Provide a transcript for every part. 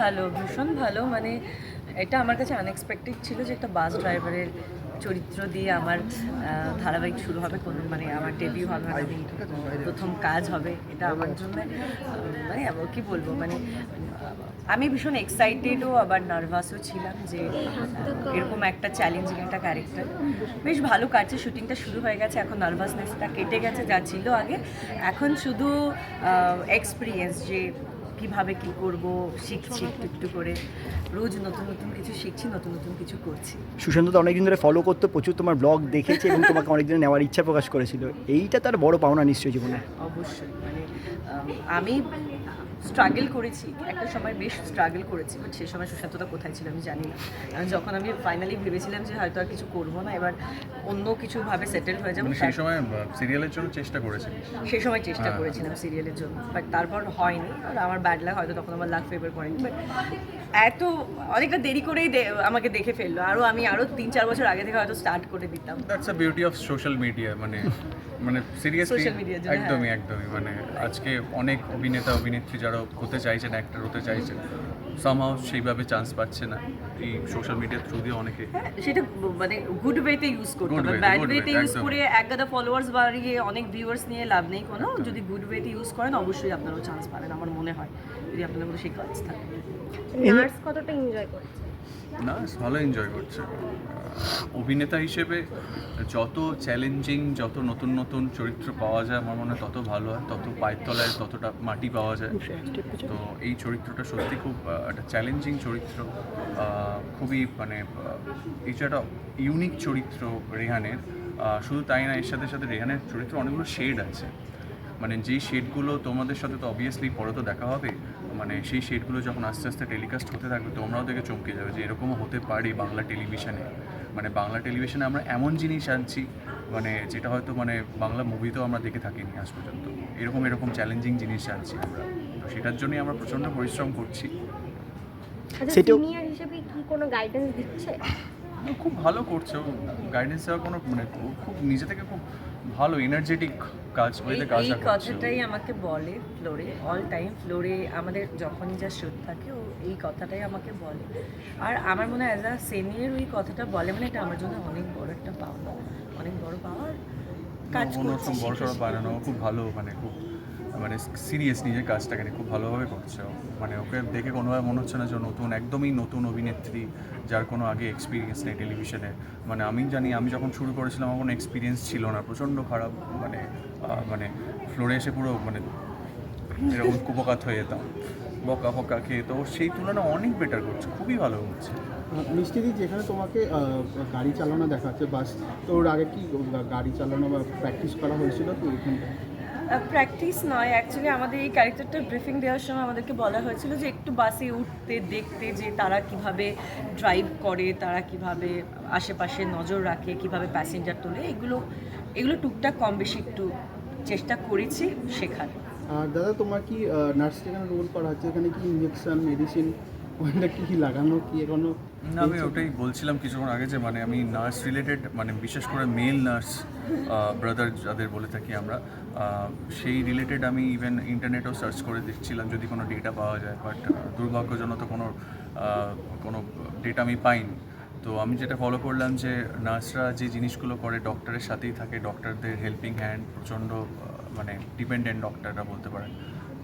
ভালো, ভীষণ ভালো। মানে এটা আমার কাছে আনএক্সপেক্টেড ছিল যে একটা বাস ড্রাইভারের চরিত্র দিয়ে আমার ধারাবাহিক শুরু হবে, কোনো মানে আমার ডেবিউ হবে, আমি প্রথম কাজ হবে। এটা আমার জন্য মানে কী বলবো, মানে আমি ভীষণ এক্সাইটেডও আবার নার্ভাসও ছিলাম যে এরকম একটা চ্যালেঞ্জিং একটা ক্যারেক্টার। বেশ ভালো কাটছে, শুটিংটা শুরু হয়ে গেছে, এখন নার্ভাসনেসটা কেটে গেছে যা ছিল আগে। এখন শুধু এক্সপিরিয়েন্স যে কীভাবে কী করব শিখছি একটু একটু করে, রোজ নতুন নতুন কিছু শিখছি, নতুন নতুন কিছু করছি। সুশান্ত তো অনেকদিন ধরে ফলো করতে, প্রচুর তোমার ব্লগ দেখেছে এবং তোমাকে অনেকদিন নেওয়ার ইচ্ছা প্রকাশ করেছিল। এইটা তার বড় পাওনা নিশ্চয়ই জীবনে। অবশ্যই, মানে আমি স্ট্রাগল করেছি, একটা সময় বেশ স্ট্রাগল করেছি, বাট সেই সময় সুশান্তটা কোথায় ছিল আমি জানি না। যখন আমি ফাইনালি ভেবেছিলাম যে হয়তো আর কিছু করবো না, এবার অন্য কিছুভাবে সেটেল হয়ে যাবো, সেই সময় সিরিয়ালের জন্য চেষ্টা করেছি, সেই সময় চেষ্টা করেছিলাম সিরিয়ালের জন্য, বাট তারপর হয়নি। আর আমার ব্যাড লাক, হয়তো তখন আমার লাক ফেভার করেনি, বাট এত অনেকটা দেরি করেই আমাকে দেখে ফেললো। আমি আরও 3-4 বছর আগে থেকে হয়তো স্টার্ট করে দিতাম। That's a beauty of social media. মানে সিরিয়াসলি Social media জন্য, একদমই মানে আজকে অনেক অভিনেতা অভিনেত্রী যারা হতে চাইছেন, অ্যাক্টর হতে চাইছেন, সামহাও সেইভাবে চান্স পাচ্ছে না। এই সোশ্যাল মিডিয়ার থ্রু দিয়ে অনেকে সেটা মানে গুড ওয়েতে ইউজ করতে হবে, ব্যাড ওয়েতে ইউজ করে একগাদা ফলোয়ার্স বাড়িয়ে অনেক ভিউয়ার্স নিয়ে লাভ নেই কোনো। যদি গুড ওয়েতে ইউজ করেন অবশ্যই আপনারাও চান্স পাবেন, আমার মনে হয়, যদি আপনাদের মধ্যে সেই কাজ থাকে। নার্স কতটা এনজয় করছে? না, ভালো এনজয় করছে। অভিনেতা হিসেবে যত চ্যালেঞ্জিং, যত নতুন নতুন চরিত্র পাওয়া যায় আমার মনে হয় তত ভালো হয়, তত পায়ের তলায় ততটা মাটি পাওয়া যায়। তো এই চরিত্রটা সত্যি খুব একটা চ্যালেঞ্জিং চরিত্র, খুবই মানে এই যে একটা ইউনিক চরিত্র রেহানের। শুধু তাই না, এর সাথে সাথে রেহানের চরিত্র অনেকগুলো শেড আছে, মানে যেই শেডগুলো তোমাদের সাথে তো অবভিয়াসলি পরে তো দেখা হবে, মানে সেই শেডগুলো যখন আস্তে আস্তে টেলিকাস্ট হতে থাকবে তোমরাও দেখে চমকে যাবে যে এরকমও হতে পারে বাংলা টেলিভিশনে। মানে বাংলা টেলিভিশনে আমরা এমন জিনিস আনছি মানে যেটা হয়তো মানে বাংলা মুভিতেও আমরা দেখে থাকিনি আজ পর্যন্ত। এরকম চ্যালেঞ্জিং জিনিস আনছি আমরা, তো সেটার জন্যই আমরা প্রচণ্ড পরিশ্রম করছি। সেটাও সিনিয়র হিসেবে কি কোনো গাইডেন্স দিচ্ছে? খুব ভালো করছে ও, গাইডেন্স দেওয়ার কোনো মানে খুব নিজে থেকে খুব ভালো এনার্জেটিক কাজ ওইতে কাজ এই করছে। কথাটাই আমাকে বলে ফ্লোরে, অল টাইম ফ্লোরে আমাদের যখনই যা শুট থাকে ও এই কথাটাই আমাকে বলে। আর আমার মনে হয় অ্যাজ আ সিনিয়র ওই কথাটা বলে, মানে এটা আমার জন্য অনেক বড় একটা পাওনা, অনেক বড় পাওয়ার কাজ করছে। বড় সড়ো পারে না, ও খুব ভালো, মানে খুব মানে সিরিয়াস নিজের কাজটাকে নিয়ে খুব ভালোভাবে করছে ও। মানে ওকে দেখে কোনোভাবে মনে হচ্ছে না যে নতুন, একদমই নতুন অভিনেত্রী যার কোনো আগে এক্সপিরিয়েন্স নেই টেলিভিশনে। মানে আমি জানি, আমি যখন শুরু করেছিলাম আমার কোনো এক্সপিরিয়েন্স ছিল না, প্রচণ্ড খারাপ, মানে ফ্লোরে এসে পুরো মানে এরকম কুপকাত হয়ে যেতাম, বকা ফকা খেয়ে। তো সেই তুলনায় অনেক বেটার করছে, খুবই ভালো করছে। মিষ্টিদি, যেখানে তোমাকে গাড়ি চালানো দেখাচ্ছে বাস, তো ওর আগে কি গাড়ি চালানো বা প্র্যাকটিস করা হয়েছিল কি এখানটায়? প্র্যাকটিস নয়, অ্যাকচুয়ালি আমাদের এই ক্যারেক্টারটা ব্রিফিং দেওয়ার সময় আমাদেরকে বলা হয়েছিল যে একটু বাসে উঠতে, দেখতে যে তারা কিভাবে ড্রাইভ করে, তারা কিভাবে আশেপাশে নজর রাখে, কিভাবে প্যাসেঞ্জার তোলে, এগুলো টুকটাক কম বেশি একটু চেষ্টা করেছি শেখার। আর দাদা, তোমার কি নার্স যেখানে রোল করা হচ্ছে এখানে কি ইঞ্জেকশন মেডিসিন ওইটা কি লাগানো কি এখনো? না, আমি ওটাই বলছিলাম কিছুক্ষণ আগে যে মানে আমি নার্স রিলেটেড, মানে বিশেষ করে মেল নার্স ব্রাদার যাদের বলে থাকি আমরা, সেই রিলেটেড আমি ইভেন ইন্টারনেটেও সার্চ করে দেখছিলাম যদি কোনো ডেটা পাওয়া যায়, বাট দুর্ভাগ্যজনক তো কোনো ডেটা আমি পাইনি। তো আমি যেটা ফলো করলাম যে নার্সরা যে জিনিসগুলো করে ডক্টরের সাথেই থাকে, ডক্টরদের হেল্পিং হ্যান্ড প্রচণ্ড, মানে ডিপেন্ডেন্ট ডক্টররা বলতে পারেন।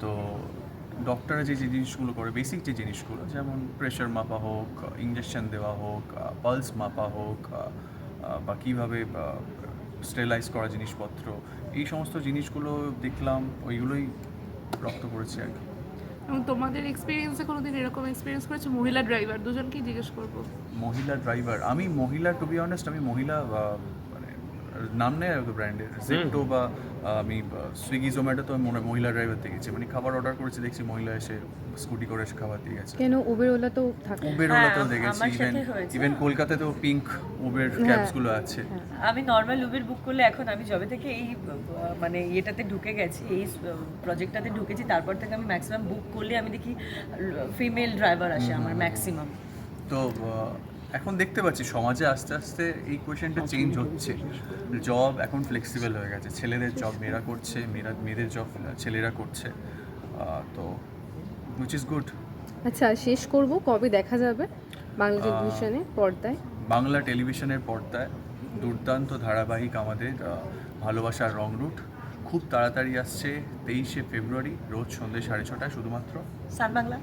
তো ডক্টররা যে জিনিসগুলো করে, বেসিক যে জিনিসগুলো, যেমন প্রেশার মাপা হোক, ইঞ্জেকশন দেওয়া হোক, পালস মাপা হোক, বা কীভাবে স্টেলাইজ করা জিনিসপত্র, এই সমস্ত জিনিসগুলো দেখলাম, ওইগুলোই রপ্ত করেছি আর কি। এবং তোমাদের এক্সপিরিয়েন্সে কোনোদিন এরকম এক্সপিরিয়েন্স করেছো? মহিলা ড্রাইভার দুজনকেই জিজ্ঞেস করবো। মহিলা ড্রাইভার, আমি মহিলা, টু বি অনেস্ট আমি মহিলা মানে নাম নেই হয়তো ব্র্যান্ডের, জেপ্টো বা আমি সুইগি জোম্যাটোতে আমি মহিলা ড্রাইভার দেখেছি, মানে খাবার অর্ডার করেছি দেখছি মহিলা এসে স্কুটি করে এসে খাবার দিয়ে গেছে। কেন উবের ওলা তো থাকে? উবের ওলাতেও হ্যাঁ, দেখেছি, আমার সাথে হয়েছে। ইভেন কলকাতাতেও পিঙ্ক উবের ক্যাবসগুলো আছে। আমি নর্মাল উবের বুক করলে এখন, আমি যবে থেকে এই মানে ইয়েটাতে ঢুকে গেছি, এই প্রজেক্টটাতে ঢুকেছি, তারপর থেকে আমি ম্যাক্সিমাম বুক করলে আমি দেখি ফিমেল ড্রাইভার আসে আমার ম্যাক্সিমাম। তো এখন দেখতে পাচ্ছি সমাজে আস্তে আস্তে এই কোয়েশ্চেনটা চেঞ্জ হচ্ছে, জব এখন ফ্লেক্সিবল হয়ে গেছে, ছেলেদের জব মেয়েরা করছে, মেয়েদের জব ছেলেরা করছে, তো উইচ ইজ গুড। আচ্ছা, শেষ করব, কবে দেখা যাবে বাংলা টেলিভিশনে পর্দায়? বাংলা টেলিভিশনের পর্দায় দুর্দান্ত ধারাবাহিক আমাদের ভালোবাসার রং রুট খুব তাড়াতাড়ি আসছে 23শে ফেব্রুয়ারি রোজ সন্ধ্যে 6:30 শুধুমাত্র সান বাংলা